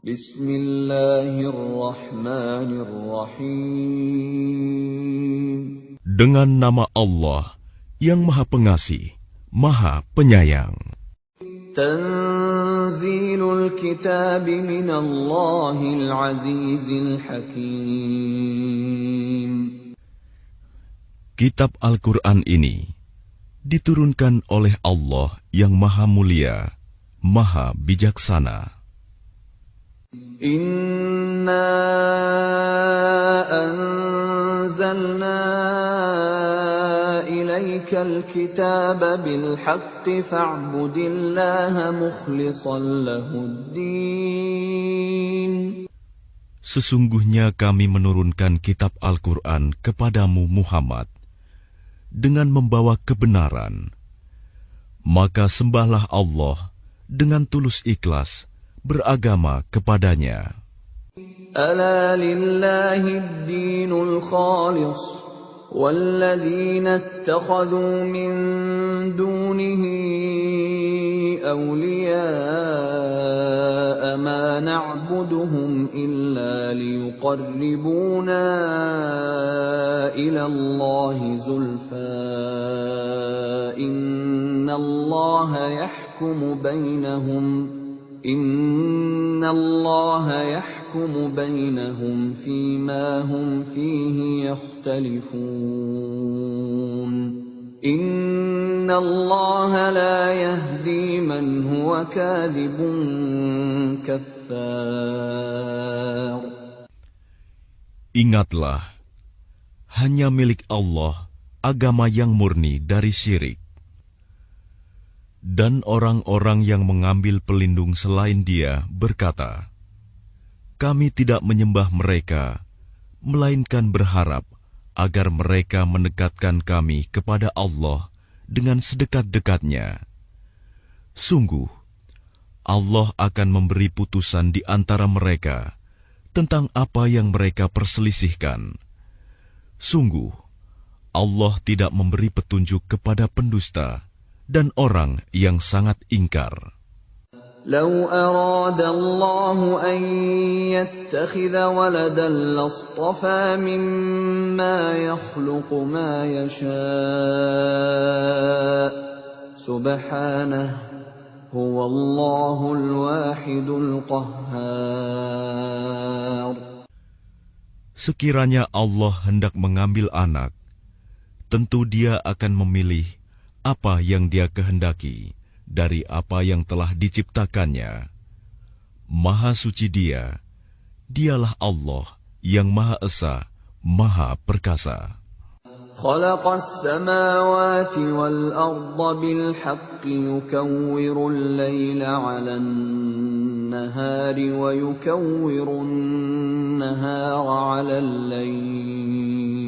Bismillahirrahmanirrahim. Dengan nama Allah yang Maha Pengasih, Maha Penyayang. Tanzilul kitab minallahil azizil hakim. Kitab Al-Quran ini diturunkan oleh Allah yang Maha Mulia, Maha Bijaksana. Inna anzalna ilaikal kitaba bil haqqi fa'budillaha mukhlishan lahuddin. Sesungguhnya kami menurunkan kitab Al-Quran kepadamu Muhammad dengan membawa kebenaran. Maka sembahlah Allah dengan tulus ikhlas beragama kepadanya. Ala lillahid dinul khalis walladzina ittakhadhu min dunihi awliya'a ma na'buduhum illa liyuqarribuna ila Allahi zulfa innallaha yahkumu bainahum fima hum fihi yakhtalifun. Innallaha la yahdi man huwa kadhibun kaffar. Ingatlah, hanya milik Allah agama yang murni dari syirik. Dan orang-orang yang mengambil pelindung selain Dia berkata, kami tidak menyembah mereka, melainkan berharap agar mereka mendekatkan kami kepada Allah dengan sedekat-dekatnya. Sungguh, Allah akan memberi putusan di antara mereka tentang apa yang mereka perselisihkan. Sungguh, Allah tidak memberi petunjuk kepada pendusta dan orang yang sangat ingkar. Lau arada Allah an yattakhidha waladan lastafa mimma yakhluqu ma yasha' subhanahu huwallahul wahidul qahhar. Sekiranya Allah hendak mengambil anak, tentu Dia akan memilih apa yang Dia kehendaki dari apa yang telah diciptakannya. Maha suci Dia, Dialah Allah yang Maha Esa, Maha Perkasa. Khalaqas samawati wal arda bil haqqi yukawwirul laila 'alan nahari wa yukawwirun nahara 'alal lail.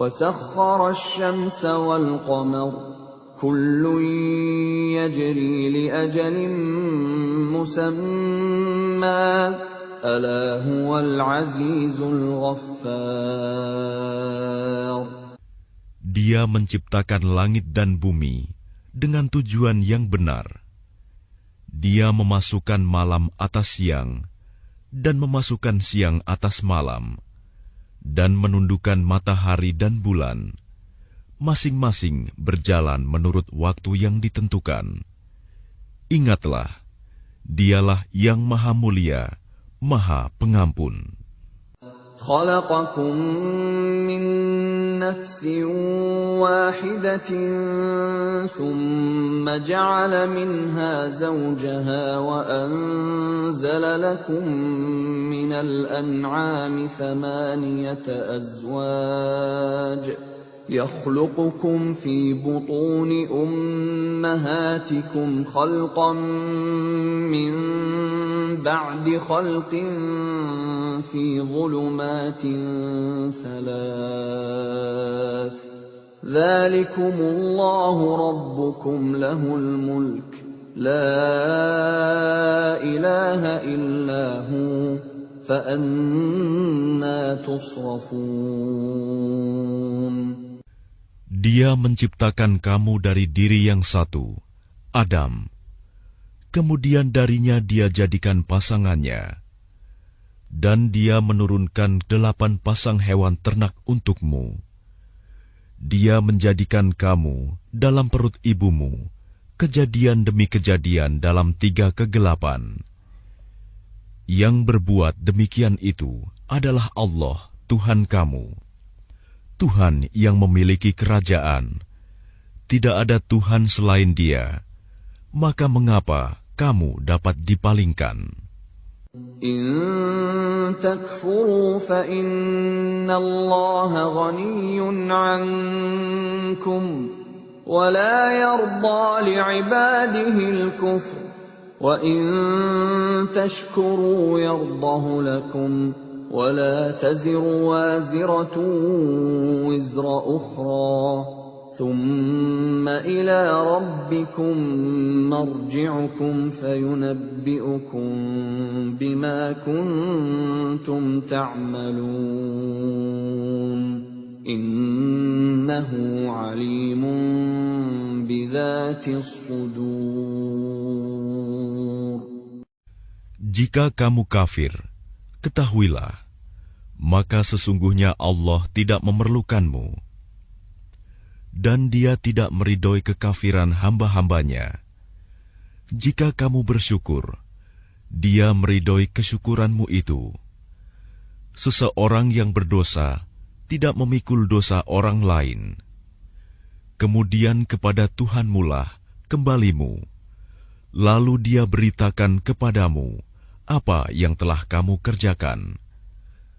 وسخر الشمس والقمر كل يجري لأجل مسمى ألا هو العزيز الغفار. Dia menciptakan langit dan bumi dengan tujuan yang benar. Dia memasukkan malam atas siang dan memasukkan siang atas malam, dan menundukkan matahari dan bulan, masing-masing berjalan menurut waktu yang ditentukan. Ingatlah, Dialah yang Maha Mulia, Maha Pengampun. Khalaqakum min nafsin wahidatin thumma ja'ala minha zawjaha wa anzala lakum minal an'ami thamaniyata azwaj يخلقكم في بطون أمهاتكم خلقا من بعد خلق في ظلمات ثلاث ذلكم الله ربكم له الملك لا إله إلا هو فأنى تصرفون. Dia menciptakan kamu dari diri yang satu, Adam. Kemudian darinya dia jadikan pasangannya, dan dia menurunkan 8 pasang hewan ternak untukmu. Dia menjadikan kamu dalam perut ibumu, kejadian demi kejadian dalam 3 kegelapan. Yang berbuat demikian itu adalah Allah, Tuhan kamu, Tuhan yang memiliki kerajaan. Tidak ada Tuhan selain Dia. Maka mengapa kamu dapat dipalingkan? إن تكفروا فإن الله غني عنكم ولا يرضى لعباده الكفر وإن تشكروا يرضه لكم ولا تزر وازرة وزر أخرى ثم إلى ربكم مرجعكم فينبئكم بما كنتم تعملون إنه عليم بذات الصدور. Jika kamu kafir, ketahuilah, maka sesungguhnya Allah tidak memerlukanmu, dan Dia tidak meridhoi kekafiran hamba-hambanya. Jika kamu bersyukur, Dia meridhoi kesyukuranmu itu. Seseorang yang berdosa tidak memikul dosa orang lain. Kemudian kepada Tuhanmulah kembalimu, lalu Dia beritakan kepadamu apa yang telah kamu kerjakan.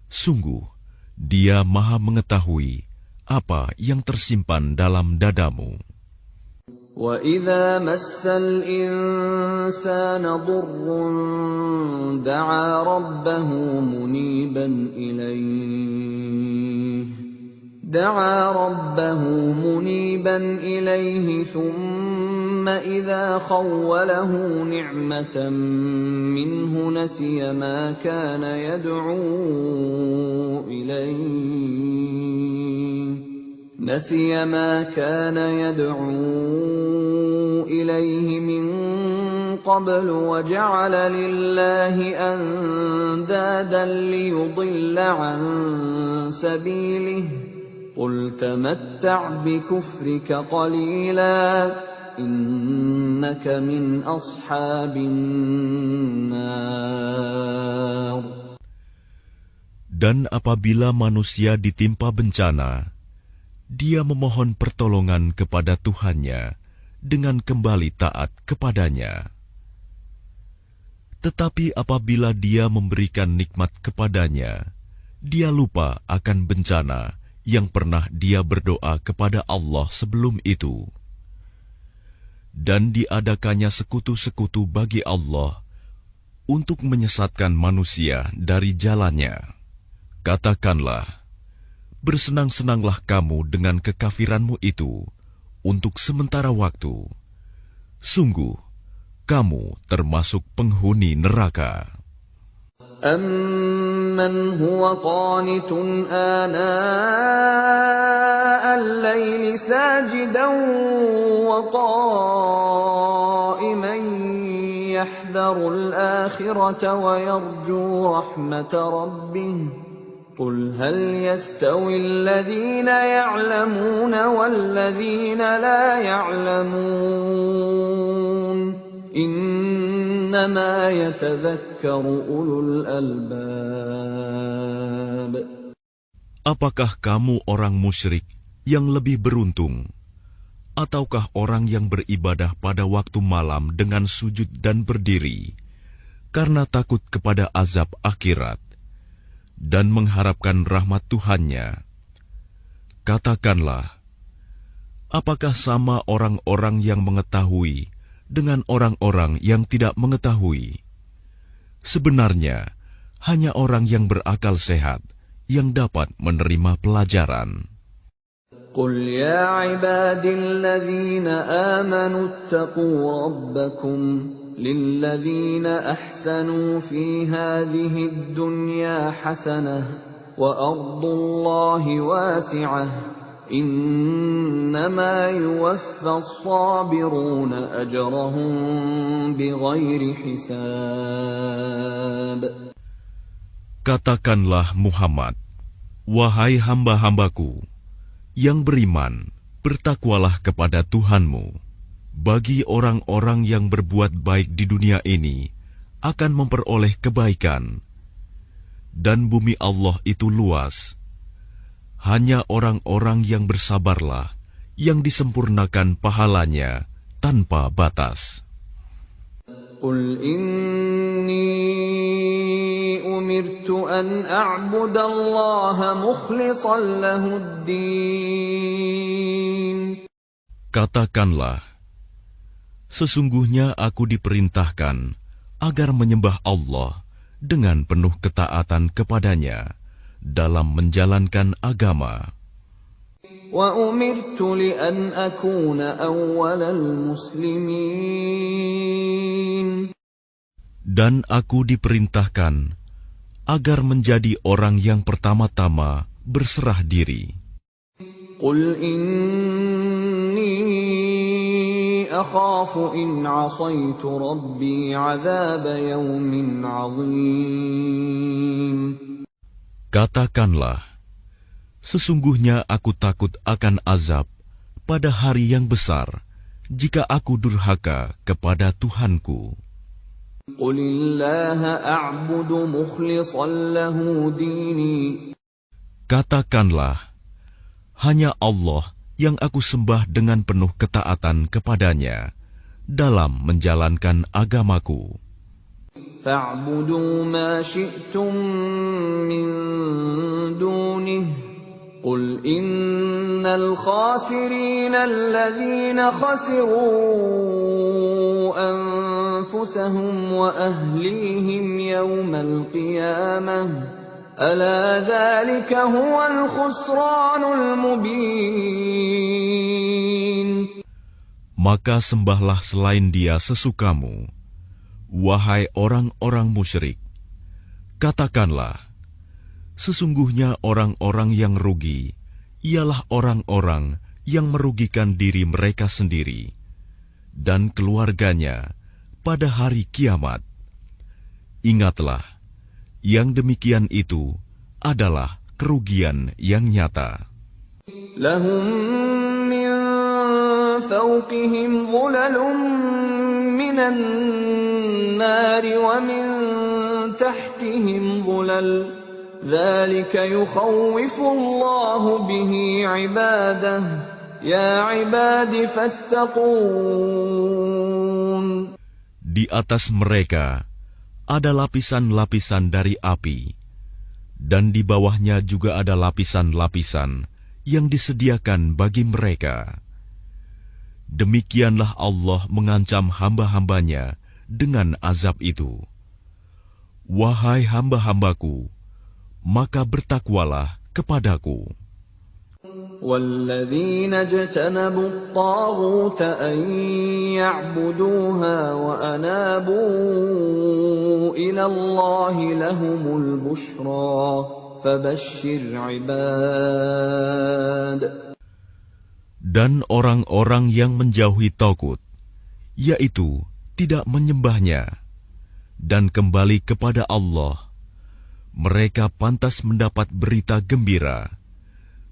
Sungguh, Dia Maha mengetahui apa yang tersimpan dalam dadamu. وَإِذَا مَسَّ الْإِنسَانَ ضُرٌّ دَعَا رَبَّهُ مُنِيبًا إِلَيْهِ ثُمَّ إِذَا خَوَّلَهُ نِعْمَةً مِّنْهُ نَسِيَ مَا كَانَ يَدْعُو إِلَيْهِ مِنْ قَبْلُ وَجَعَلَ لِلَّهِ أَنْدَادًا لِيُضِلَّ عَنْ سَبِيلِهِ قُلْ تَمَتَّعْ بِكُفْرِكَ قَلِيلًا إِنَّكَ مِنْ أَصْحَابِ النَّارِ. Dan apabila manusia ditimpa bencana, dia memohon pertolongan kepada Tuhannya dengan kembali taat kepadanya. Tetapi apabila dia memberikan nikmat kepadanya, dia lupa akan bencana yang pernah dia berdoa kepada Allah sebelum itu. Dan diadakannya sekutu-sekutu bagi Allah untuk menyesatkan manusia dari jalannya. Katakanlah, bersenang-senanglah kamu dengan kekafiranmu itu untuk sementara waktu. Sungguh, kamu termasuk penghuni neraka. أَمَّنْ هُوَ قَانِتٌ آنَاءَ اللَّيْلِ سَاجِدًا وَقَائِمًا يَحْذَرُ الْآخِرَةَ وَيَرْجُو رَحْمَةَ رَبِّهِ قُلْ هَلْ يَسْتَوِي الَّذِينَ يَعْلَمُونَ وَالَّذِينَ لَا يَعْلَمُونَ إِنَّمَا يَتَذَكَّرُ أُولُو الْأَلْبَابِ. Apakah kamu orang musyrik yang lebih beruntung, ataukah orang yang beribadah pada waktu malam dengan sujud dan berdiri karena takut kepada azab akhirat dan mengharapkan rahmat Tuhannya? Katakanlah, apakah sama orang-orang yang mengetahui dengan orang-orang yang tidak mengetahui? Sebenarnya, hanya orang yang berakal sehat yang dapat menerima pelajaran. قُلْ يَا عِبَادِي الَّذِينَ آمَنُوا اتَّقُوا رَبَّكُمْ لِلَّذِينَ أَحْسَنُوا فِي هَٰذِهِ الدُّنْيَا حَسَنَةٌ وَأَرْضُ اللَّهِ وَاسِعَةٌ إنما يوفى الصابرون أجرهم بغير حساب. Katakanlah Muhammad, wahai hamba-hambaku yang beriman, bertakwalah kepada Tuhanmu. Bagi orang-orang yang berbuat baik di dunia ini akan memperoleh kebaikan. Dan bumi Allah itu luas. Hanya orang-orang yang bersabarlah yang disempurnakan pahalanya tanpa batas. Qul inni umirtu an a'budallaha mukhlishan lahuddin. Katakanlah, sesungguhnya aku diperintahkan agar menyembah Allah dengan penuh ketaatan kepadanya dalam menjalankan agama. Wa umirtu li an akuna awwalal muslimin. Dan aku diperintahkan agar menjadi orang yang pertama-tama berserah diri. Qul inni akhafu in 'asaitu rabbi 'adzaba yawmin 'adzim. Katakanlah, sesungguhnya aku takut akan azab pada hari yang besar jika aku durhaka kepada Tuhanku. Qulillaha a'budu mukhlishan lahu dini. Katakanlah, hanya Allah yang aku sembah dengan penuh ketaatan kepadanya dalam menjalankan agamaku. فَاعْبُدُوا مَا شِئْتُم مِّن دُونِهِ قُلْ إِنَّ الْخَاسِرِينَ الَّذِينَ خَسِرُوا أَنفُسَهُمْ وَأَهْلِيهِمْ يَوْمَ الْقِيَامَةِ أَلَا ذَلِكَ هُوَ الْخُسْرَانُ الْمُبِينُ. Maka sembahlah selain Dia sesukamu. Wahai orang-orang musyrik, katakanlah, sesungguhnya orang-orang yang rugi ialah orang-orang yang merugikan diri mereka sendiri dan keluarganya pada hari kiamat. Ingatlah, yang demikian itu adalah kerugian yang nyata. Lahum min fawqihim dhulalun minan nari wa min tahtihim dhulal. Dzalika yukhawwifu Allahu bihi 'ibadahu. Ya 'ibadi fattaqun. Di atas mereka ada lapisan-lapisan dari api, dan di bawahnya juga ada lapisan-lapisan yang disediakan bagi mereka. Demikianlah Allah mengancam hamba-hambanya dengan azab itu. Wahai hamba-hambaku, maka bertakwalah kepadaku. وَالَّذِينَ اجْتَنَبُوا الطَّاغُوتَ أَن يَعْبُدُوهَا وَأَنَابُوا إِلَى اللَّهِ لَهُمُ الْبُشْرَى فَبَشِّرْ عِبَادِ. Dan orang-orang yang menjauhi Tagut, yaitu tidak menyembahnya, dan kembali kepada Allah, mereka pantas mendapat berita gembira.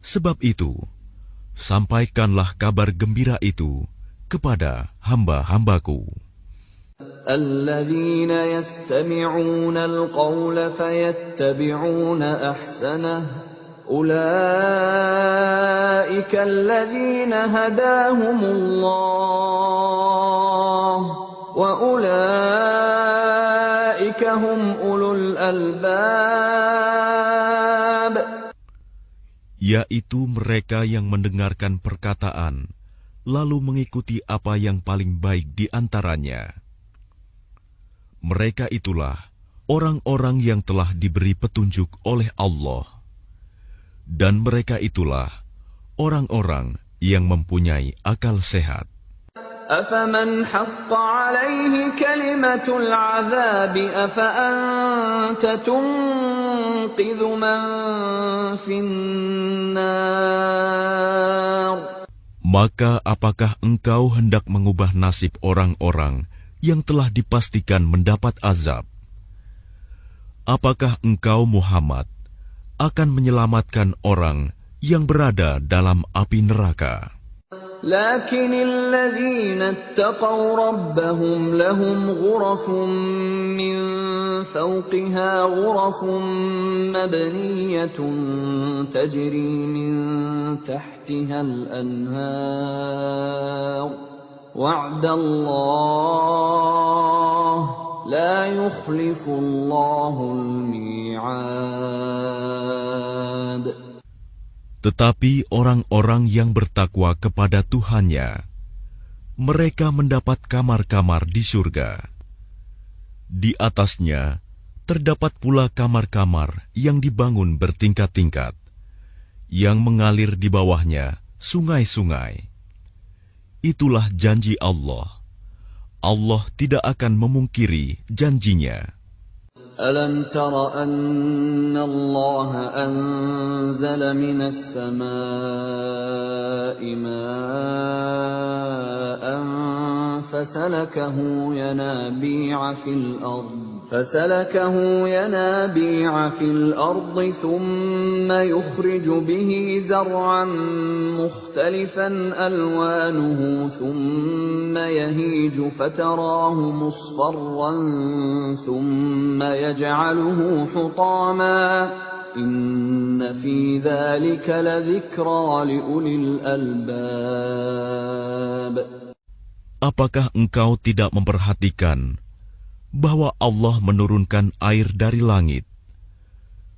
Sebab itu, sampaikanlah kabar gembira itu kepada hamba-hambaku. Alladzina yastami'una al-qawla fayattabi'una ahsanah. Ulaika alladzina hadahumullah wa ulaika hum ulul albab. Yaitu mereka yang mendengarkan perkataan, lalu mengikuti apa yang paling baik di antaranya. Mereka itulah orang-orang yang telah diberi petunjuk oleh Allah. Dan mereka itulah orang-orang yang mempunyai akal sehat. أَفَمَنْ حَقَّ عَلَيْهِ كَلِمَةُ الْعَذَابِ أَفَأَنْتَ تُنْقِذُ ينقذ من في النار. Maka apakah engkau hendak mengubah nasib orang-orang yang telah dipastikan mendapat azab? Apakah engkau, Muhammad, akan menyelamatkan orang yang berada dalam api neraka? لكن الذين اتقوا ربهم لهم غرف من فوقها غرف مبنية تجري من تحتها الأنهار وعد الله لا يخلف الله الميعاد. Tetapi orang-orang yang bertakwa kepada Tuhannya, mereka mendapat kamar-kamar di surga. Di atasnya terdapat pula kamar-kamar yang dibangun bertingkat-tingkat, yang mengalir di bawahnya sungai-sungai. Itulah janji Allah. Allah tidak akan memungkiri janjinya. ألم تر أن الله أنزل من السماء ماء فسلكه ينابيع في الأرض ثم يخرج به زرعا مختلفا ألوانه ثم يهيج فتراه مصفرا ثم يجعله حطاما إن في ذلك لذكرى لأولي الألباب. Apakah engkau tidak memperhatikan bahwa Allah menurunkan air dari langit,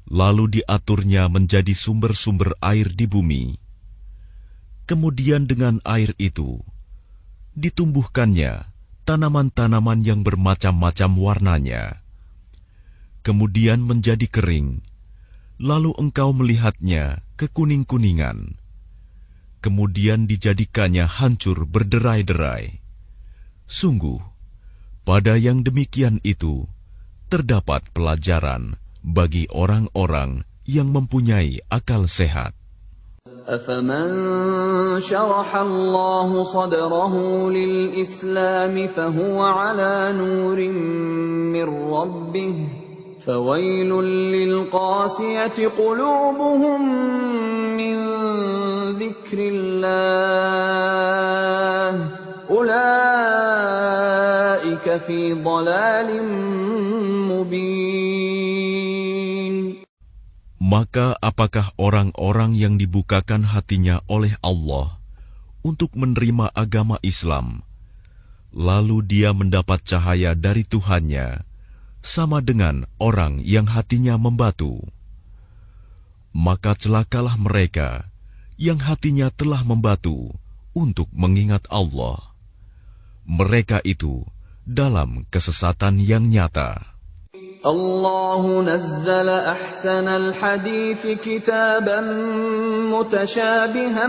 lalu diaturnya menjadi sumber-sumber air di bumi? Kemudian dengan air itu ditumbuhkannya tanaman-tanaman yang bermacam-macam warnanya. Kemudian menjadi kering, lalu engkau melihatnya kekuning-kuningan. Kemudian dijadikannya hancur berderai-derai. Sungguh, pada yang demikian itu terdapat pelajaran bagi orang-orang yang mempunyai akal sehat. أفمن شرح الله صدره للإسلام فهو على نور من ربه فويل للقاسية قلوبهم من ذكر الله أولئك في ضلال مبين. Maka apakah orang-orang yang dibukakan hatinya oleh Allah untuk menerima agama Islam, lalu dia mendapat cahaya dari Tuhannya, sama dengan orang yang hatinya membatu? Maka celakalah mereka yang hatinya telah membatu untuk mengingat Allah. Mereka itu dalam kesesatan yang nyata. الله نزل أحسن الحديث كتابا متشابها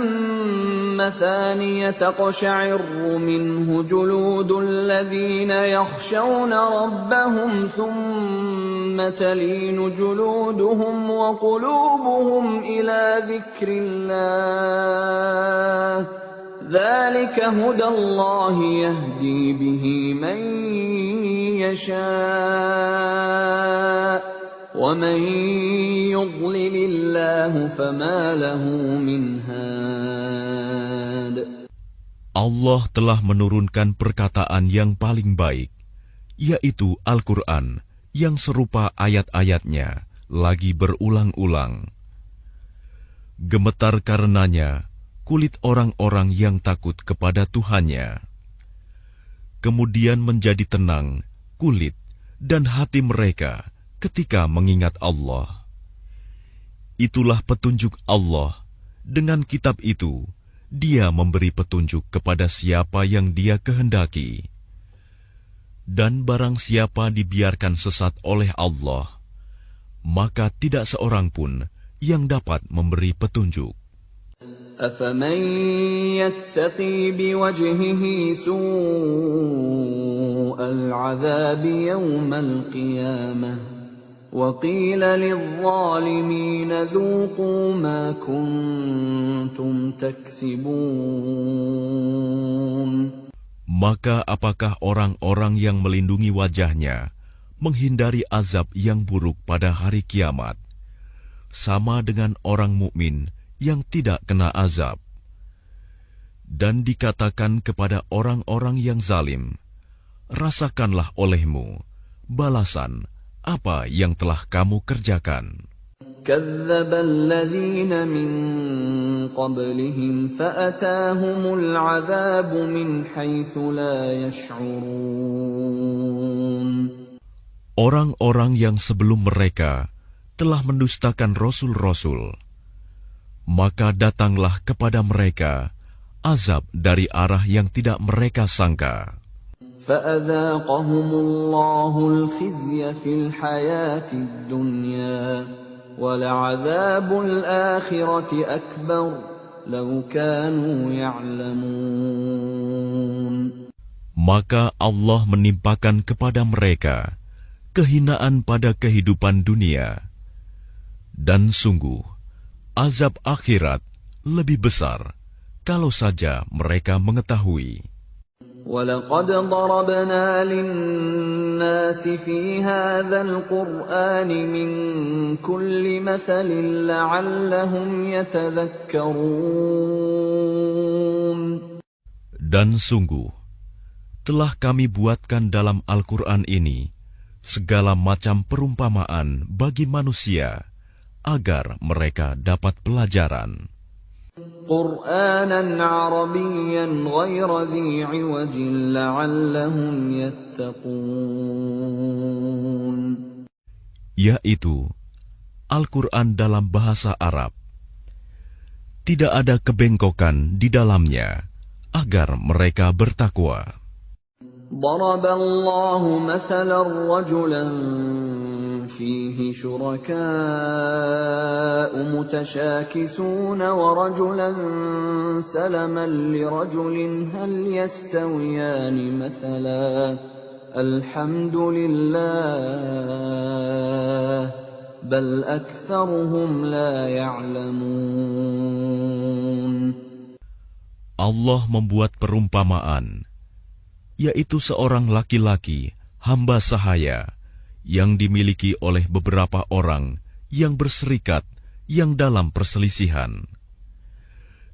مثانية تقشعر منه جلود الذين يخشون ربهم ثم تلين جلودهم وقلوبهم إلى ذكر الله ذلك هدى الله يهدي به من يشاء ومن يضلل الله فما له من هاد. Allah telah menurunkan perkataan yang paling baik, yaitu Al-Quran yang serupa ayat-ayatnya lagi berulang-ulang. Gemetar karenanya kulit orang-orang yang takut kepada Tuhannya. Kemudian menjadi tenang kulit dan hati mereka ketika mengingat Allah. Itulah petunjuk Allah. Dengan kitab itu, Dia memberi petunjuk kepada siapa yang Dia kehendaki. Dan barang siapa dibiarkan sesat oleh Allah, maka tidak seorang pun yang dapat memberi petunjuk. أفمن يتقي بوجهه سوء العذاب يوم القيامة وَقِيلَ لِلظَّالِمِينَ ذُوقُوا مَا كُنتُمْ تَكْسِبُونَ. Maka apakah orang-orang yang melindungi wajahnya menghindari azab yang buruk pada hari kiamat, sama dengan orang mukmin yang tidak kena azab? Dan dikatakan kepada orang-orang yang zalim, rasakanlah olehmu balasan apa yang telah kamu kerjakan. كَذَّبَ الَّذِينَ مِن قَبْلِهِمْ فَأَتَاهُمُ الْعَذَابُ مِنْ حَيْثُ لَا يَشْعُرُونَ. Orang-orang yang sebelum mereka telah mendustakan rasul-rasul, maka datanglah kepada mereka azab dari arah yang tidak mereka sangka. فَأَذَاقَهُمُ اللَّهُ الْخِزْيَ فِي الْحَيَاةِ الدُّنْيَا وَلَعَذَابُ الْآخِرَةِ أَكْبَرُ لَوْ كَانُوا يَعْلَمُونَ. Maka Allah menimpakan kepada mereka kehinaan pada kehidupan dunia, dan sungguh azab akhirat lebih besar kalau saja mereka mengetahui. وَلَقَدْ ضَرَبْنَا لِلنَّاسِ فِي هَذَا الْقُرْآنِ مِنْ كُلِّ مَثَلٍ لَعَلَّهُمْ يَتَذَكَّرُونَ. Dan sungguh telah kami buatkan dalam Al-Quran ini segala macam perumpamaan bagi manusia agar mereka dapat pelajaran. قُرْآنًا عَرَبِيًّا غَيْرَ ذِي عِوَجٍ لَعَلَّهُمْ يَتَّقُونَ. Yaitu Al-Quran dalam bahasa Arab. Tidak ada kebengkokan di dalamnya agar mereka bertakwa. ضرب الله مثلا رجلا فيه شركاء متشاكسون ورجلا سلما لرجل هل يستويان مثلا الحمد لله بل أكثرهم لا يعلمون. Allah membuat perumpamaan, yaitu seorang laki-laki hamba sahaya yang dimiliki oleh beberapa orang yang berserikat yang dalam perselisihan,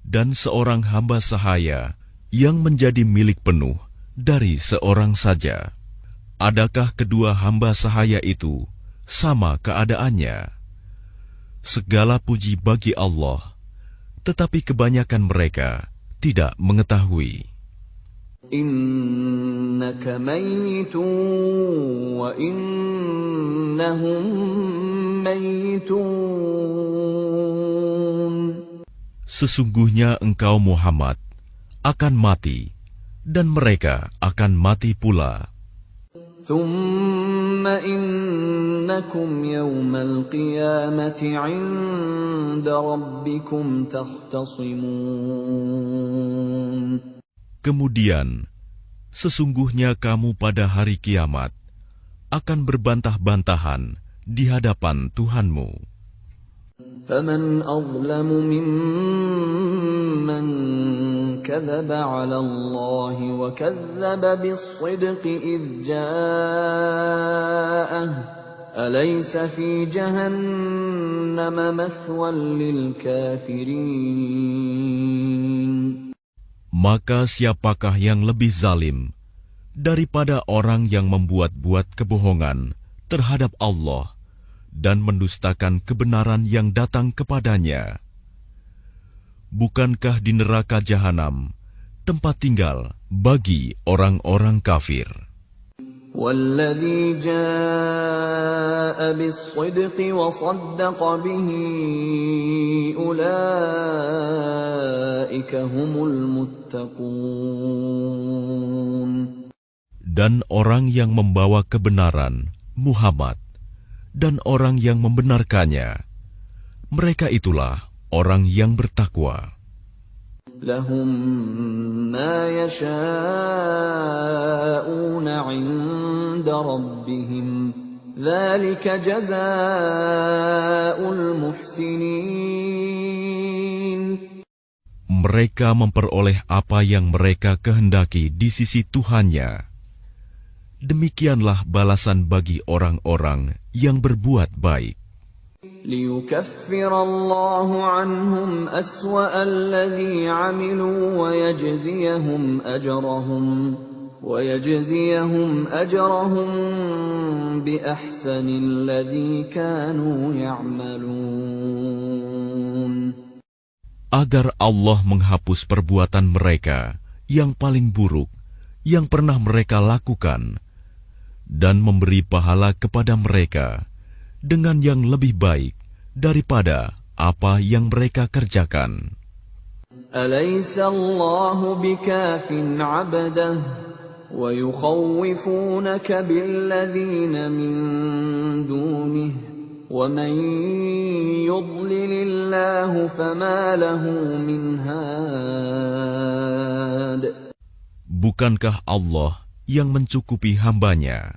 dan seorang hamba sahaya yang menjadi milik penuh dari seorang saja. Adakah kedua hamba sahaya itu sama keadaannya? Segala puji bagi Allah, tetapi kebanyakan mereka tidak mengetahui. Innaka mayyitun wa innahum mayyitun. Sesungguhnya engkau Muhammad akan mati dan mereka akan mati pula. Thumma innakum yawmal qiyamati 'inda rabbikum takhtasimun. Kemudian, sesungguhnya kamu pada hari kiamat akan berbantah-bantahan di hadapan Tuhanmu. فَمَنْ أَظْلَمُ مِمَّنْ كَذَبَ عَلَى اللَّهِ وَكَذَّبَ بِالصِّدْقِ إِذْ جَاءَهُ أَلَيْسَ فِي جَهَنَّمَ مَثْوًى لِلْكَافِرِينَ. Maka siapakah yang lebih zalim daripada orang yang membuat-buat kebohongan terhadap Allah dan mendustakan kebenaran yang datang kepadanya? Bukankah di neraka jahanam tempat tinggal bagi orang-orang kafir? وَالَّذِي جَاءَ بِالصِّدْقِ وَصَدَّقَ بِهِ أُولَئِكَ هُمُ الْمُتَّقُونَ. Dan orang yang membawa kebenaran, Muhammad, dan orang yang membenarkannya, mereka itulah orang yang bertakwa. لَهُم مَّا يَشَاءُونَ عِندَ رَبِّهِمْ ذلك جزاء المحسنين. Mereka memperoleh apa yang mereka kehendaki di sisi Tuhannya. Demikianlah balasan bagi orang-orang yang berbuat baik. ليكفر الله عنهم أسوأ الذي عملوا ويجزيهم أجرهم بأحسن الذي كانوا يعملون. Agar Allah menghapus perbuatan mereka yang paling buruk yang pernah mereka lakukan dan memberi pahala kepada mereka dengan yang lebih baik daripada apa yang mereka kerjakan. Alaysa Allahu bikafin 'abdah wa yukhawifunaka billadzina min dunihi wa man yudlilillahu fama lahu min had. Bukankah Allah yang mencukupi hambanya?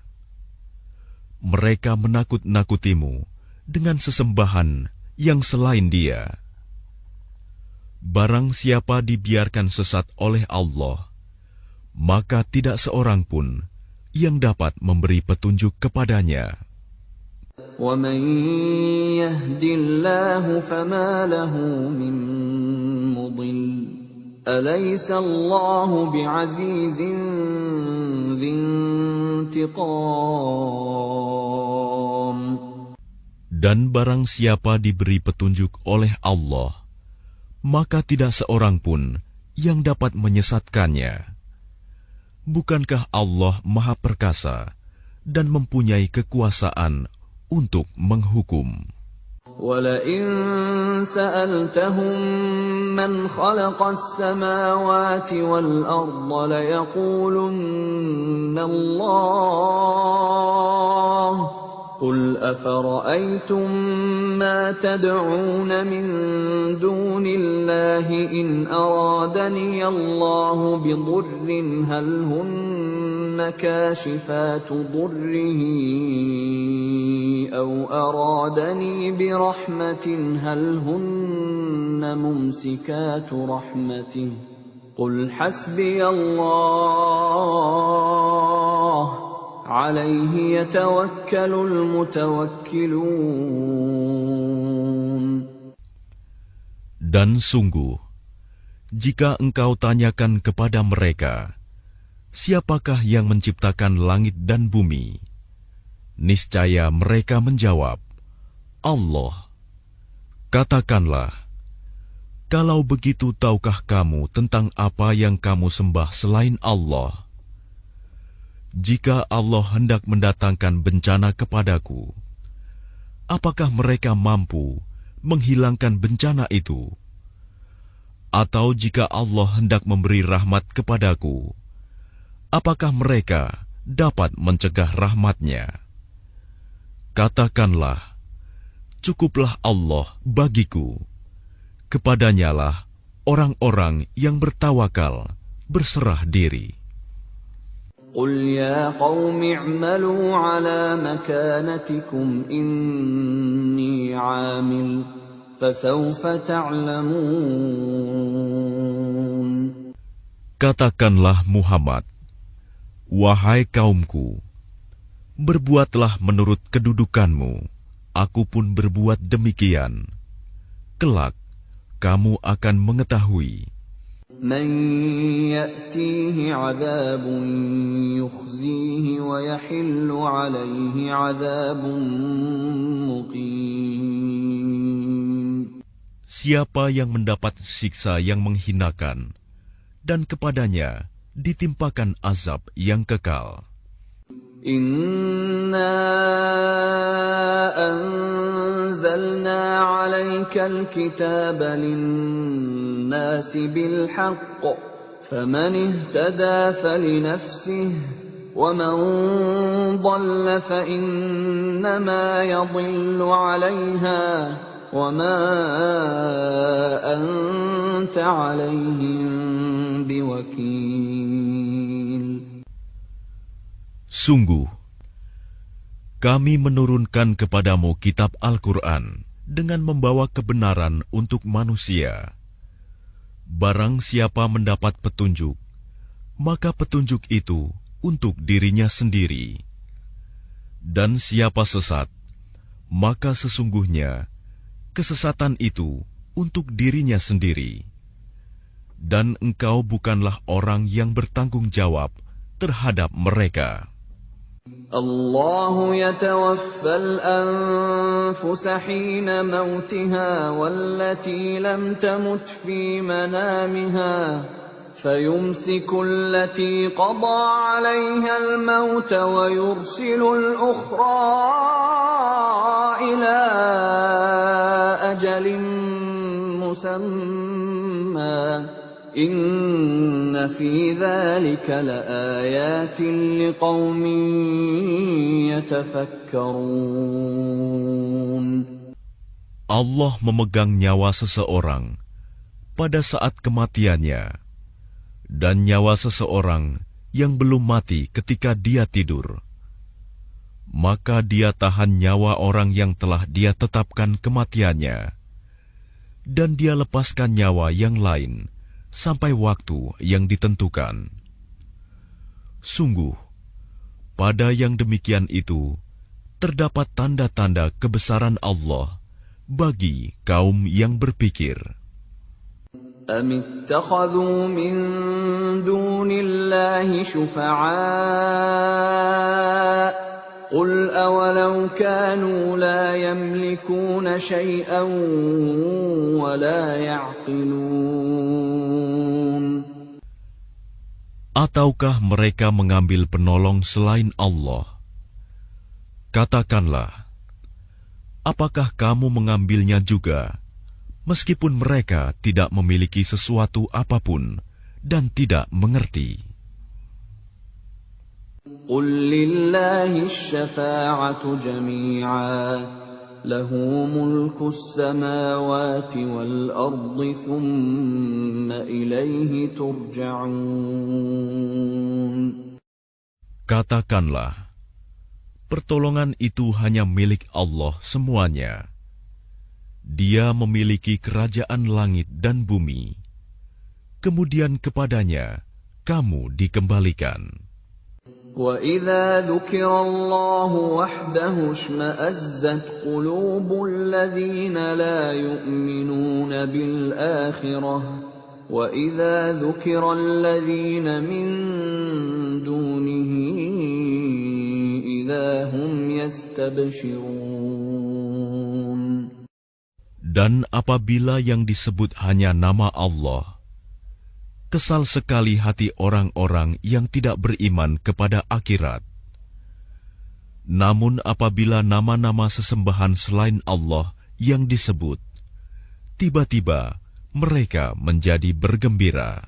Mereka menakut-nakutimu dengan sesembahan yang selain Dia. Barang siapa dibiarkan sesat oleh Allah, maka tidak seorang pun yang dapat memberi petunjuk kepadanya. وَمَن يَهْدِ اللَّهُ فَمَا لَهُ مِن مُّضِلٍّ أَلَيْسَ اللَّهُ بِعَزِيزٍ ذِي انتِقَامٍ. Dan barang siapa diberi petunjuk oleh Allah, maka tidak seorang pun yang dapat menyesatkannya. Bukankah Allah Maha Perkasa dan mempunyai kekuasaan untuk menghukum? وَلَئِن سَأَلْتَهُم مَّنْ خَلَقَ السَّمَاوَاتِ وَالْأَرْضَ لَيَقُولُنَّ اللَّهُ قُلْ أَفَرَأَيْتُم مَّا تَدْعُونَ مِن دُونِ اللَّهِ إِنْ أَرَادَنِيَ اللَّهُ بِضُرٍّ هَلْ هُنَّ كَاشِفَاتُ ضُرِّهِ أَوْ أَرَادَنِي بِرَحْمَةٍ هَلْ هُنَّ مُمْسِكَاتُ رَحْمَتِهِ قُلْ حَسْبِيَ اللَّهُ عَلَيْهِ يَتَوَكَّلُ الْمُتَوَكِّلُونَ. Dan sungguh, jika engkau tanyakan kepada mereka, siapakah yang menciptakan langit dan bumi? Niscaya mereka menjawab, Allah. Katakanlah, kalau begitu tahukah kamu tentang apa yang kamu sembah selain Allah? Jika Allah hendak mendatangkan bencana kepadaku, apakah mereka mampu menghilangkan bencana itu? Atau jika Allah hendak memberi rahmat kepadaku, apakah mereka dapat mencegah rahmat-Nya? Katakanlah, cukuplah Allah bagiku. Kepadanyalah orang-orang yang bertawakal berserah diri. قُلْ يَا قَوْمِ اعْمَلُوا عَلَى مَكَانَتِكُمْ إِنِّي عَامِلٌ فَسَوْفَ تَعْلَمُونَ. Katakanlah Muhammad, wahai kaumku, berbuatlah menurut kedudukanmu, aku pun berbuat demikian. Kelak, kamu akan mengetahui. مَن يَأْتِيهِ عَذَابٌ يُخْزِيهِ وَيَحِلُّ عَلَيْهِ عَذَابٌ مُقِيمٌ. Siapa yang mendapat siksa yang menghinakan, dan kepadanya ditimpakan azab yang kekal. Inna anzalna 'alaikal kitaba lin-nasi bil haqq faman ihtada falinafsihi wa man dhalla fa innama yadhillu 'alayha wa ma anta 'alayhim biwakil. Sungguh, Kami menurunkan kepadamu kitab Al-Quran dengan membawa kebenaran untuk manusia. Barang siapa mendapat petunjuk, maka petunjuk itu untuk dirinya sendiri. Dan siapa sesat, maka sesungguhnya kesesatan itu untuk dirinya sendiri. Dan engkau bukanlah orang yang bertanggung jawab terhadap mereka. الله يتوفى الأنفس حين موتها والتي لم تمت في منامها فيمسك التي قضى عليها الموت ويرسل الأخرى إلى أجل مسمى إن في ذلك لآيات لقوم يتفكرون. Allah memegang nyawa seseorang pada saat kematiannya, dan nyawa seseorang yang belum mati ketika dia tidur. Maka dia tahan nyawa orang yang telah dia tetapkan kematiannya, dan dia lepaskan nyawa yang lain sampai waktu yang ditentukan. Sungguh, pada yang demikian itu terdapat tanda-tanda kebesaran Allah bagi kaum yang berpikir. أم اتخذوا من دون الله شفعاء قل أولو كانوا لا يملكون شيئا ولا يعقلون. Ataukah mereka mengambil penolong selain Allah? Katakanlah, apakah kamu mengambilnya juga, meskipun mereka tidak memiliki sesuatu apapun dan tidak mengerti? قل لله الشفاعة جميعا له ملك السماوات والأرض ثم إليه ترجعون. Katakanlah, pertolongan itu hanya milik Allah semuanya. Dia memiliki kerajaan langit dan bumi. Kemudian kepadanya kamu dikembalikan. وَإِذَا ذُكِرَ اللَّهُ وَحْدَهُ اشْمَأَزَّتْ قُلُوبُ الَّذِينَ لَا يُؤْمِنُونَ بِالْآخِرَةِ وَإِذَا ذُكِرَ الَّذِينَ مِن دُونِهِ إِذَا هُمْ يَسْتَبْشِرُونَ. Dan apabila yang disebut hanya nama Allah, kesal sekali hati orang-orang yang tidak beriman kepada akhirat. Namun apabila nama-nama sesembahan selain Allah yang disebut, tiba-tiba mereka menjadi bergembira.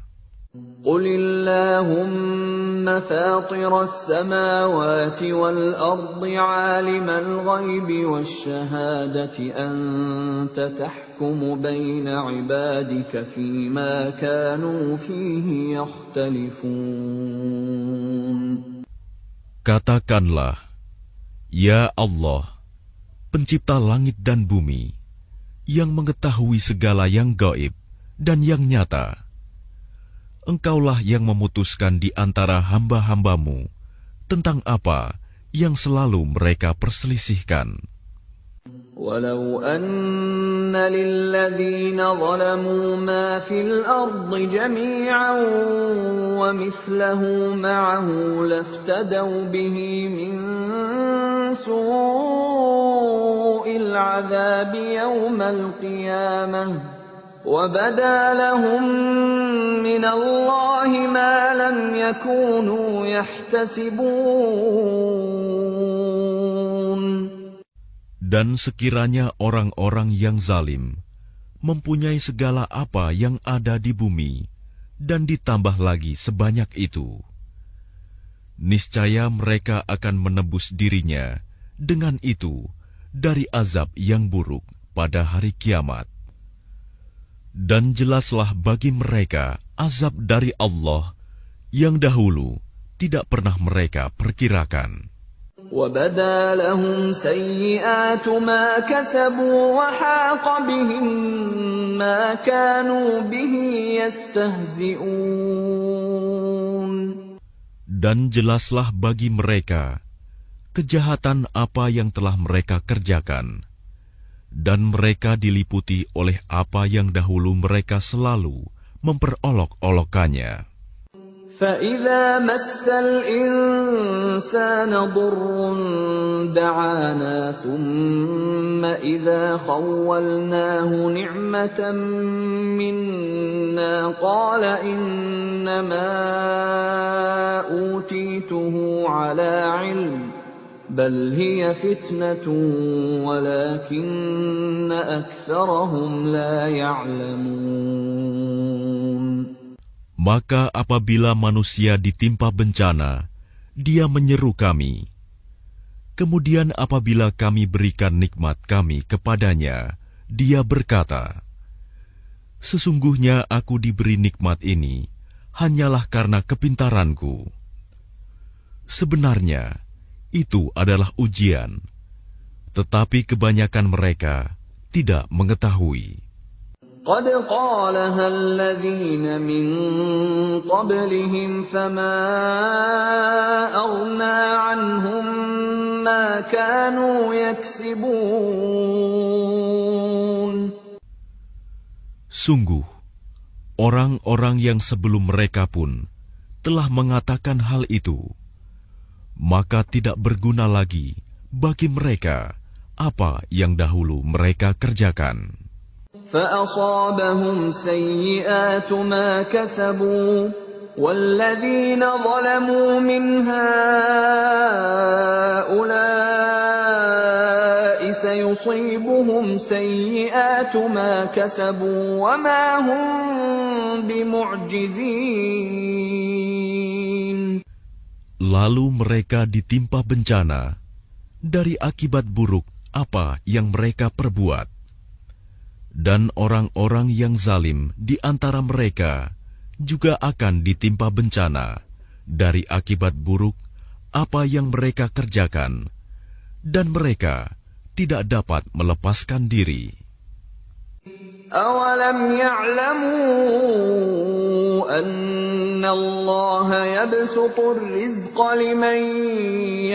قُلِ اللَّهُمَّ فَاطِرَ السَّمَاوَاتِ وَالْأَرْضِ عَالِمَ الْغَيْبِ وَالشَّهَادَةِ أَنْتَ تَحْكُمُ بَيْنَ عِبَادِكَ فِيمَا كَانُوا فِيهِ يَخْتَلِفُونَ. Katakanlah, Ya Allah, pencipta langit dan bumi, yang mengetahui segala yang gaib dan yang nyata, Engkaulah yang memutuskan di antara hamba-hambamu tentang apa yang selalu mereka perselisihkan. وَلَوْ أَنَّ لِلَّذِينَ ظَلَمُوا مَا فِي الْأَرْضِ جَمِيعًا وَمِثْلَهُ مَعَهُ لَافْتَدَوْا بِهِ مِنْ سُوءِ الْعَذَابِ يَوْمَ الْقِيَامَةِ وَبَدَا لَهُم مِّنَ اللَّهِ مَا لَمْ يَكُونُوا يَحْتَسِبُونَ. Dan sekiranya orang-orang yang zalim mempunyai segala apa yang ada di bumi dan ditambah lagi sebanyak itu, niscaya mereka akan menebus dirinya dengan itu dari azab yang buruk pada hari kiamat. Dan jelaslah bagi mereka azab dari Allah yang dahulu tidak pernah mereka perkirakan. وَبَدَا لَهُمْ سَيِّئَاتُ مَا كَسَبُوا وَحَاقَ بِهِم مَّا كَانُوا بِهِ يَسْتَهْزِئُونَ. Dan jelaslah bagi mereka kejahatan apa yang telah mereka kerjakan, dan mereka diliputi oleh apa yang dahulu mereka selalu memperolok-olokkannya. فَإِذَا مَسَّ الْإِنسَانَ ضُرٌّ دَعَانَا ثُمَّ إِذَا خَوَّلْنَاهُ نِعْمَةً مِنَّا قَالَ إِنَّمَا أُوتِيتُهُ عَلَى عِلْمٍ بَلْ هِيَ فِتْنَةٌ وَلَكِنَّ أَكْثَرَهُمْ لَا يَعْلَمُونَ. Maka apabila manusia ditimpa bencana, dia menyeru kami. Kemudian apabila kami berikan nikmat kami kepadanya, dia berkata, "Sesungguhnya aku diberi nikmat ini hanyalah karena kepintaranku." Sebenarnya, itu adalah ujian, tetapi kebanyakan mereka tidak mengetahui. قَدْ قَالَهَا الَّذِينَ مِن قَبْلِهِمْ فَمَا أَغْنَىٰ عَنْهُم مَّا كَانُوا يَكْسِبُونَ. Sungguh, orang-orang yang sebelum mereka pun telah mengatakan hal itu, maka tidak berguna lagi bagi mereka apa yang dahulu mereka kerjakan. فَأَصَابَهُمْ سَيِّئَاتُ مَا كَسَبُوا وَالَّذِينَ ظَلَمُوا مِنْ هَٰؤُلَاءِ سَيُصِيبُهُمْ سَيِّئَاتُ مَا كَسَبُوا وَمَا هُمْ بِمُعْجِزِينَ. Lalu mereka ditimpa bencana dari akibat buruk apa yang mereka perbuat. Dan orang-orang yang zalim di antara mereka juga akan ditimpa bencana dari akibat buruk apa yang mereka kerjakan, dan mereka tidak dapat melepaskan diri. أَوَلَمْ يَعْلَمُوا أَنَّ اللَّهَ يَبْسُطُ الرِّزْقَ لِمَن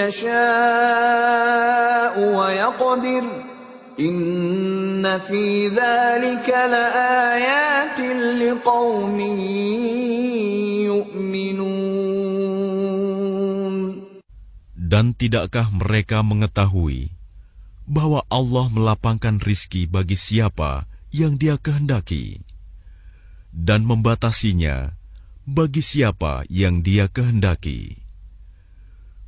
يَشَاءُ وَيَقْدِرُ إِنَّ فِي ذَلِكَ لَآيَاتٍ لِقَوْمٍ يُؤْمِنُونَ. Dan tidakkah mereka mengetahui bahwa Allah melapangkan rizki bagi siapa yang Dia kehendaki, dan membatasinya bagi siapa yang Dia kehendaki?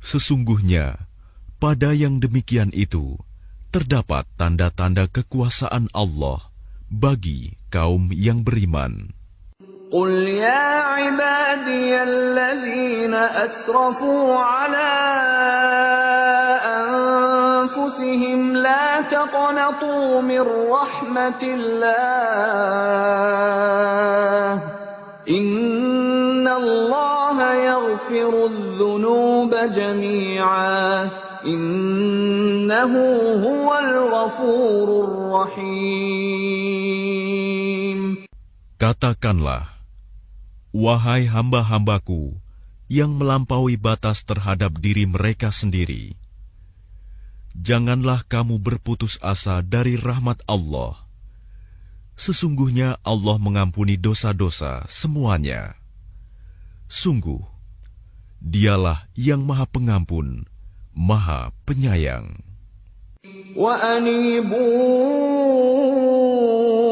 Sesungguhnya pada yang demikian itu terdapat tanda-tanda kekuasaan Allah bagi kaum yang beriman. قُلْ يَا عِبَادِيَ الَّذِينَ أَسْرَفُوا عَلَىٰ أَنفُسِهِمْ لَا تَقْنَطُوا مِن رَّحْمَةِ اللَّهِ إِنَّ اللَّهَ يَغْفِرُ الذُّنُوبَ جَمِيعًا إِنَّهُ هُوَ الْغَفُورُ الرَّحِيمُ. Katakanlah, wahai hamba-hambaku yang melampaui batas terhadap diri mereka sendiri, janganlah kamu berputus asa dari rahmat Allah. Sesungguhnya Allah mengampuni dosa-dosa semuanya. Sungguh, Dialah yang Maha Pengampun, Maha Penyayang. وَأَنِيبُوا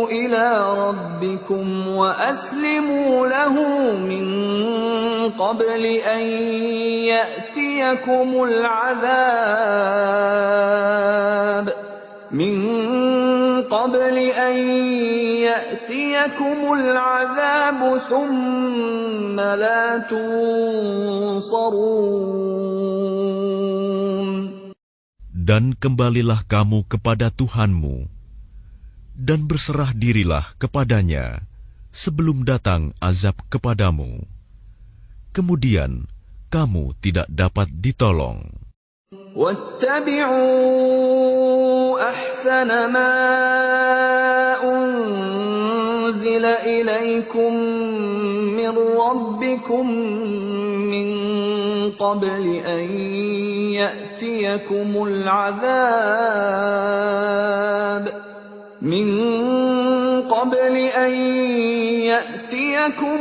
إِلَىٰ رَبِّكُمْ وَأَسْلِمُوا لَهُ مِن قَبْلِ أَن يَأْتِيَكُمُ الْعَذَابُ ثُمَّ لَا تُنصَرُونَ. Dan kembalilah kamu kepada Tuhanmu, dan berserah dirilah kepadanya sebelum datang azab kepadamu. Kemudian kamu tidak dapat ditolong. واتبعوا أحسن ما أنزل إليكم من ربكم من قبل أن يأتيكم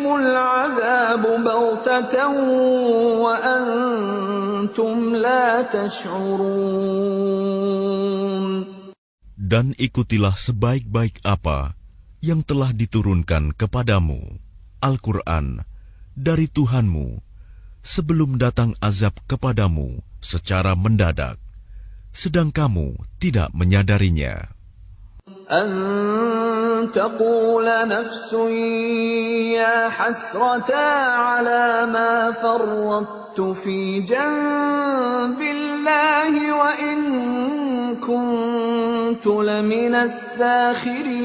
العذاب بغتة وأنتم لا تشعرون. Dan ikutilah sebaik-baik apa yang telah diturunkan kepadamu, Al-Quran, dari Tuhanmu, sebelum datang azab kepadamu secara mendadak, sedang kamu tidak menyadarinya. أن تقول نفس يا حسرتا على ما فرطت في جنب الله وإن كنت لمن الساخرين.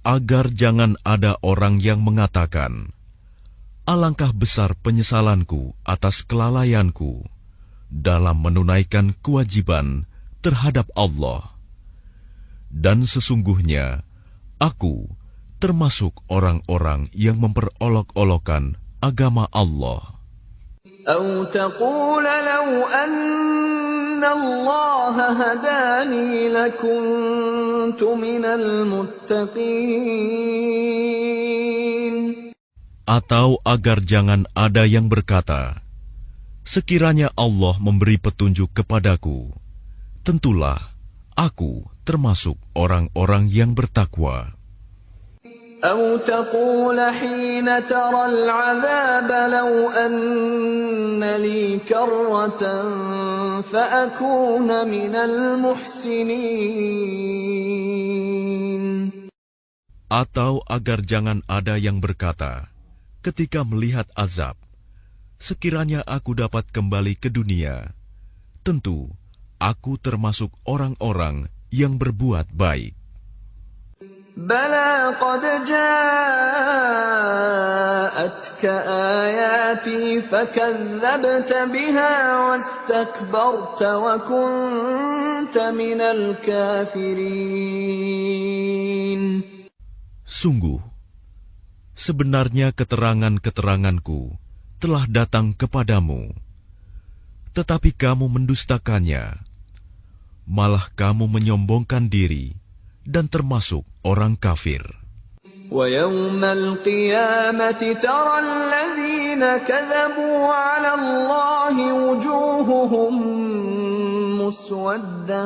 Agar jangan ada orang yang mengatakan, alangkah besar penyesalanku atas kelalaianku dalam menunaikan kewajiban terhadap Allah. Dan sesungguhnya, aku termasuk orang-orang yang memperolok-olokkan agama Allah. أو تقول لو أن الله هداني لكنت من المتقين. Atau agar jangan ada yang berkata, sekiranya Allah memberi petunjuk kepadaku, tentulah aku termasuk orang-orang yang bertakwa. أو تقول حين ترى العذاب لو أن لي كرة فأكون من المحسنين. Atau agar jangan ada yang berkata, ketika melihat azab, sekiranya aku dapat kembali ke dunia, tentu aku termasuk orang-orang yang berbuat baik. بلى قد جاءتك آياتي فكذبت بها واستكبرت وكنت من الكافرين. Sungguh, sebenarnya keterangan-keteranganku telah datang kepadamu, tetapi kamu mendustakannya, malah kamu menyombongkan diri dan termasuk orang kafir. وَيَوْمَ الْقِيَامَةِ تَرَى الَّذِينَ كَذَبُوا عَلَى اللَّهِ وُجُوهُهُم مُّسْوَدَّةٌ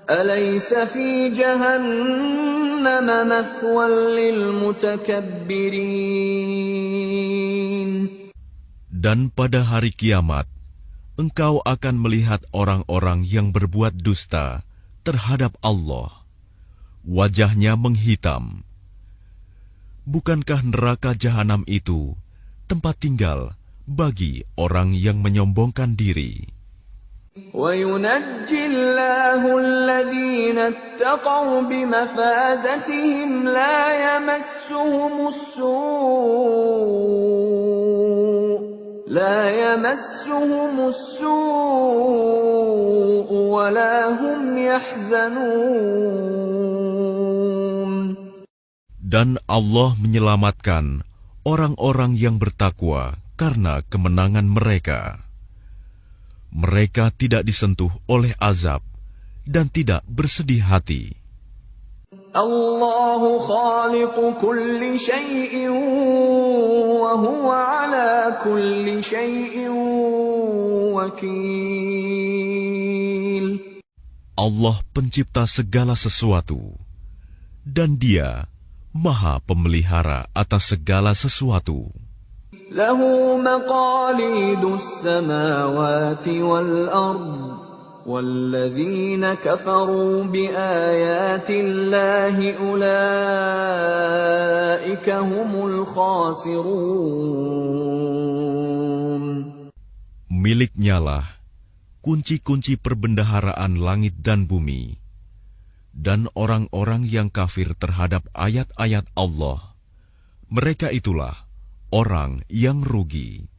أَلَيْسَ فِي جَهَنَّمَ مَثْوًى لِّلْمُتَكَبِّرِينَ. Dan pada hari kiamat, engkau akan melihat orang-orang yang berbuat dusta terhadap Allah. Wajahnya menghitam. Bukankah neraka jahanam itu tempat tinggal bagi orang yang menyombongkan diri? وَيُنَجِّي اللَّهُ الَّذِينَ اتَّقَوْا بِمَفَازَتِهِمْ لا يمسهم السوء ولا هم يحزنون. Dan Allah menyelamatkan orang-orang yang bertakwa karena kemenangan mereka. Mereka tidak disentuh oleh azab dan tidak bersedih hati. Allahu khaliqu kulli syai'in wa huwa ala kulli syai'in wakil. Allah pencipta segala sesuatu, dan Dia Maha Pemelihara atas segala sesuatu. Lahu maqalidus samawati wal ard, walladzina kafaru biayati Allahi ulaika humul khasirun. Miliknyalah kunci-kunci perbendaharaan langit dan bumi. Dan orang-orang yang kafir terhadap ayat-ayat Allah, mereka itulah orang yang rugi.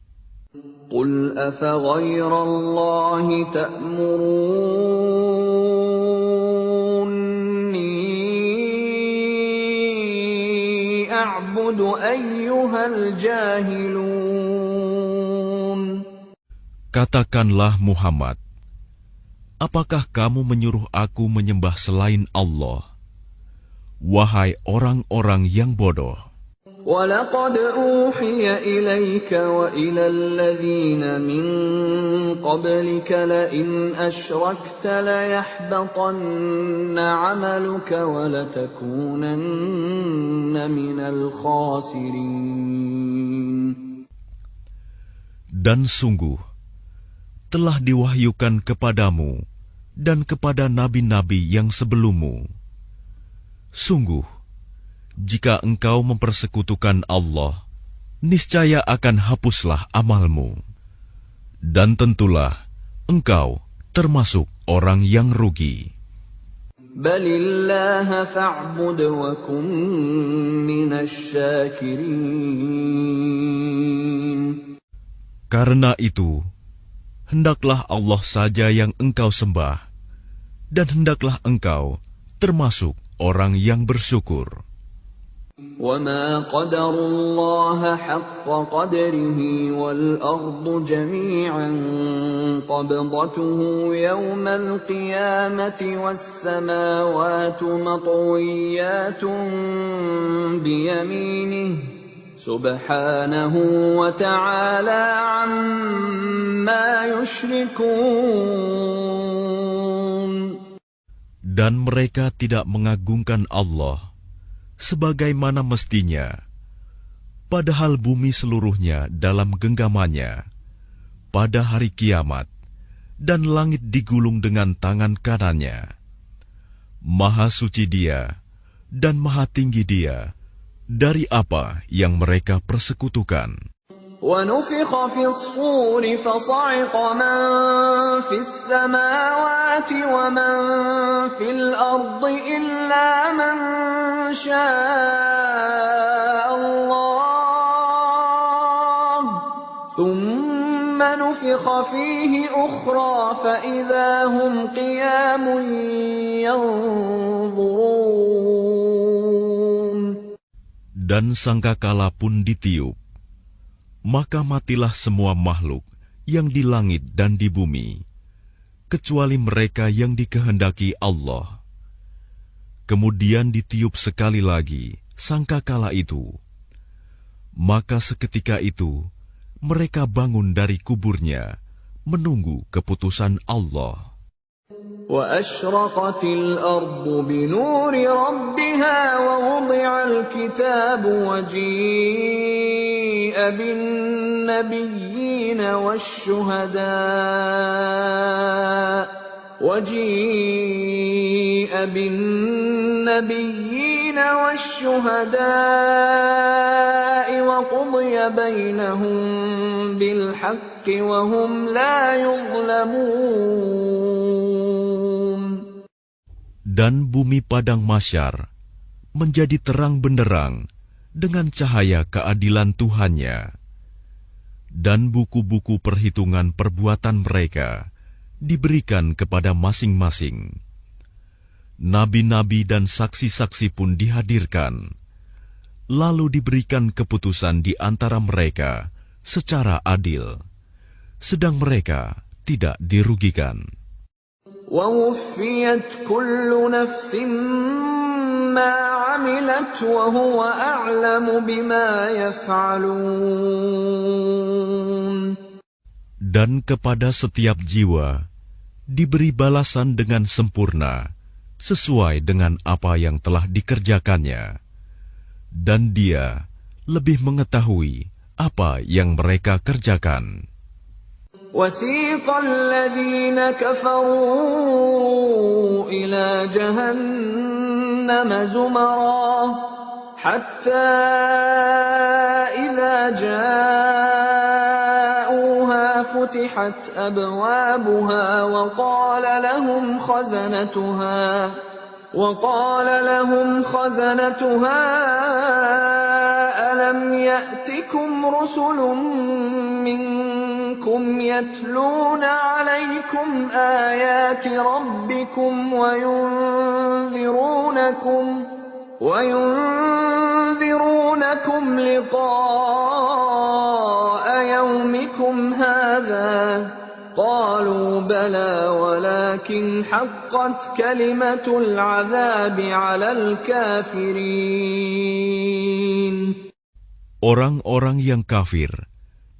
قل أفغير الله تأمروني أعبد أيها الجاهلون. Katakanlah Muhammad, apakah kamu menyuruh aku menyembah selain Allah? Wahai orang-orang yang bodoh. وَلَقَدْ أُوحِيَ إِلَيْكَ وَإِلَى الَّذِينَ مِن قَبْلِكَ لَئِنْ أَشْرَكْتَ لَيَحْبَطَنَّ عَمَلُكَ وَلَتَكُونَنَّ مِنَ الْخَاسِرِينَ. Dan sungguh, telah diwahyukan kepadamu dan kepada nabi-nabi yang sebelummu. Sungguh, jika engkau mempersekutukan Allah, niscaya akan hapuslah amalmu. Dan tentulah engkau termasuk orang yang rugi. Balillaha fa'bud wa kun minasy syakirin. Karena itu, hendaklah Allah saja yang engkau sembah, dan hendaklah engkau termasuk orang yang bersyukur. وَمَا قَدَرُوا اللَّهَ حَقَّ قَدْرِهِ وَالْأَرْضُ جَمِيعًا قَبْضَتُهُ يَوْمَ الْقِيَامَةِ وَالسَّمَاوَاتُ مَطْوِيَّاتٌ بِيَمِينِهِ سُبْحَانَهُ وَتَعَالَى عَمَّا يُشْرِكُونَ. Dan mereka tidak mengagungkan Allah sebagaimana mestinya, padahal bumi seluruhnya dalam genggamannya pada hari kiamat, dan langit digulung dengan tangan kanannya. Maha suci Dia dan maha tinggi Dia dari apa yang mereka persekutukan. وَنُفِخَ فِي الصُّورِ فَصَعِقَ مَن فِي السَّمَاوَاتِ وَمَن فِي الْأَرْضِ إِلَّا مَن شَاءَ اللَّهُ ثُمَّ نُفِخَ فِيهِ أُخْرَىٰ فَإِذَا هُمْ قِيَامٌ يَنظُرُونَ. Dan sangkakala pun ditiup, maka matilah semua makhluk yang di langit dan di bumi, kecuali mereka yang dikehendaki Allah. Kemudian ditiup sekali lagi sangkakala itu, maka seketika itu mereka bangun dari kuburnya menunggu keputusan Allah. وَأَشْرَقَتِ الْأَرْضُ بِنُورِ رَبِّهَا وَوُضِعَ الْكِتَابُ وَجِيءَ بِالنَّبِيِّينَ وَالشُّهَدَاءِ وَقُضِيَ بَيْنَهُم بِالْحَقِّ وَهُمْ لَا يُظْلَمُونَ. Dan bumi padang mahsyar menjadi terang benderang dengan cahaya keadilan Tuhannya, dan buku-buku perhitungan perbuatan mereka diberikan kepada masing-masing. Nabi-nabi dan saksi-saksi pun dihadirkan, lalu diberikan keputusan di antara mereka secara adil, sedang mereka tidak dirugikan. وَوُفِّيَتْ كُلُّ نَفْسٍ مَّا عَمِلَتْ وَهُوَ أَعْلَمُ بِمَا يَفْعَلُونَ. Dan kepada setiap jiwa diberi balasan dengan sempurna sesuai dengan apa yang telah dikerjakannya, dan Dia lebih mengetahui apa yang mereka kerjakan. وَسِيقَ الَّذِينَ كَفَرُوا إِلَى جَهَنَّمَ زُمَرًا حَتَّى إِذَا جَاءُوهَا فُتِحَتْ أَبْوَابُهَا وَقَالَ لَهُمْ خَزَنَتُهَا أَلَمْ يَأْتِكُمْ رُسُلٌ مِّنكُمْ منكم يتلون عليكم آيات ربكم وينذرونكم لقاء يومكم هذا قالوا بلى ولكن حقت كلمة العذاب على الكافرين. Orang-orang yang kafir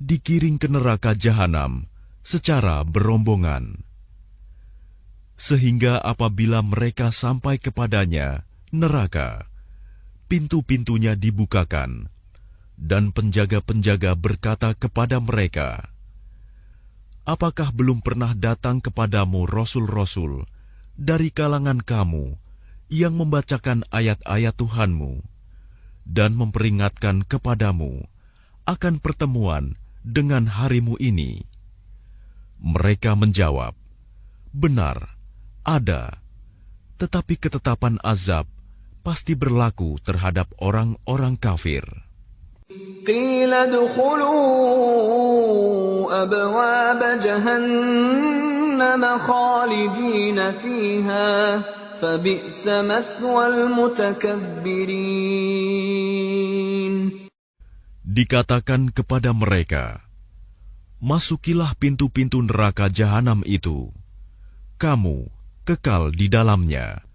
digiring ke neraka jahanam secara berombongan. Sehingga apabila mereka sampai kepadanya, neraka, pintu-pintunya dibukakan, dan penjaga-penjaga berkata kepada mereka, apakah belum pernah datang kepadamu rasul-rasul dari kalangan kamu yang membacakan ayat-ayat Tuhanmu dan memperingatkan kepadamu akan pertemuan dengan harimu ini? Mereka menjawab, benar, ada, tetapi ketetapan azab pasti berlaku terhadap orang-orang kafir. Qila dukhulu abwab jahannam khalidina fiha fabi'sa mathwal mutakabbirin. Dikatakan kepada mereka, masukilah pintu-pintu neraka jahanam itu, kamu kekal di dalamnya.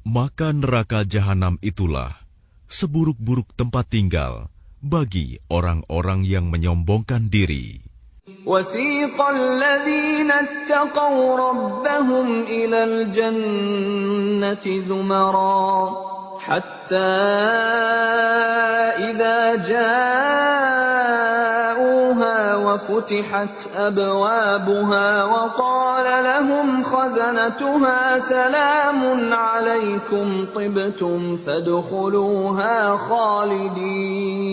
Maka neraka jahanam itulah seburuk-buruk tempat tinggal bagi orang-orang yang menyombongkan diri. وَسِيقَ الَّذِينَ اتَّقَوْا رَبَّهُمْ إِلَى الْجَنَّةِ زُمَرًا حَتَّى إِذَا جَاءُوهَا وَفُتِحَتْ أَبْوَابُهَا وَقَالَ لَهُمْ خَزَنَتُهَا سَلَامٌ عَلَيْكُمْ طِبْتُمْ فَادْخُلُوهَا خَالِدِينَ.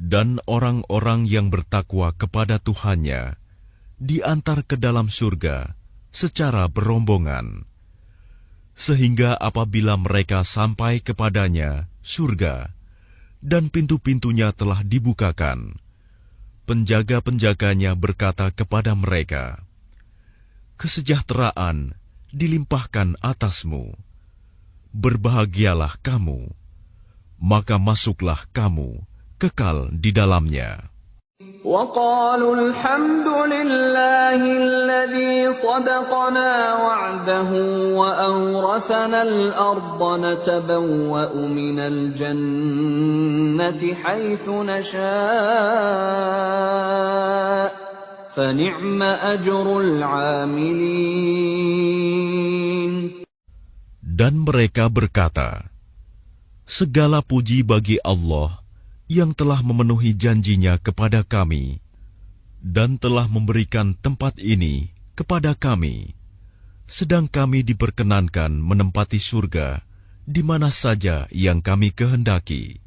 Dan orang-orang yang bertakwa kepada Tuhannya diantar ke dalam surga secara berombongan, sehingga apabila mereka sampai kepadanya surga dan pintu-pintunya telah dibukakan, penjaga-penjaganya berkata kepada mereka, kesejahteraan dilimpahkan atasmu, berbahagialah kamu, maka masuklah kamu kekal di dalamnya. وَقَالُوا الْحَمْدُ لِلَّهِ الَّذِي صَدَقَنَا وَعْدَهُ وَأَوْرَثَنَا الْأَرْضَ نَتَبَوَّأُ مِنَ الْجَنَّةِ حَيْثُ نَشَاءُ فَنِعْمَ أَجْرُ الْعَامِلِينَ. Dan mereka berkata, segala puji bagi Allah yang telah memenuhi janjinya kepada kami dan telah memberikan tempat ini kepada kami, sedang kami diperkenankan menempati surga di mana saja yang kami kehendaki.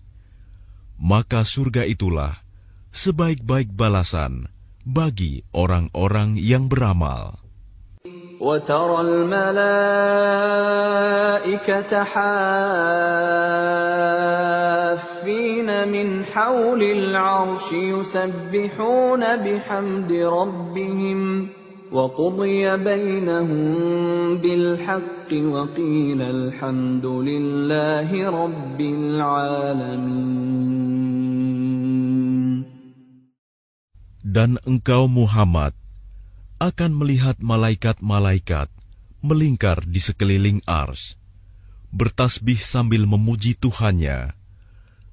Maka surga itulah sebaik-baik balasan bagi orang-orang yang beramal. وَتَرَى الْمَلَائِكَةَ حَافِّينَ مِنْ حَوْلِ الْعَرْشِ يُسَبِّحُونَ بِحَمْدِ رَبِّهِمْ وَقُضِيَ بَيْنَهُم بِالْحَقِّ وَقِيلَ الْحَمْدُ لِلَّهِ رَبِّ الْعَالَمِينَ. Dan engkau Muhammad akan melihat malaikat-malaikat melingkar di sekeliling ars, bertasbih sambil memuji Tuhannya,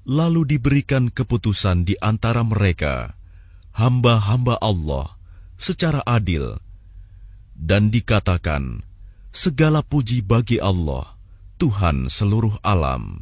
lalu diberikan keputusan di antara mereka, hamba-hamba Allah, secara adil, dan dikatakan, segala puji bagi Allah, Tuhan seluruh alam.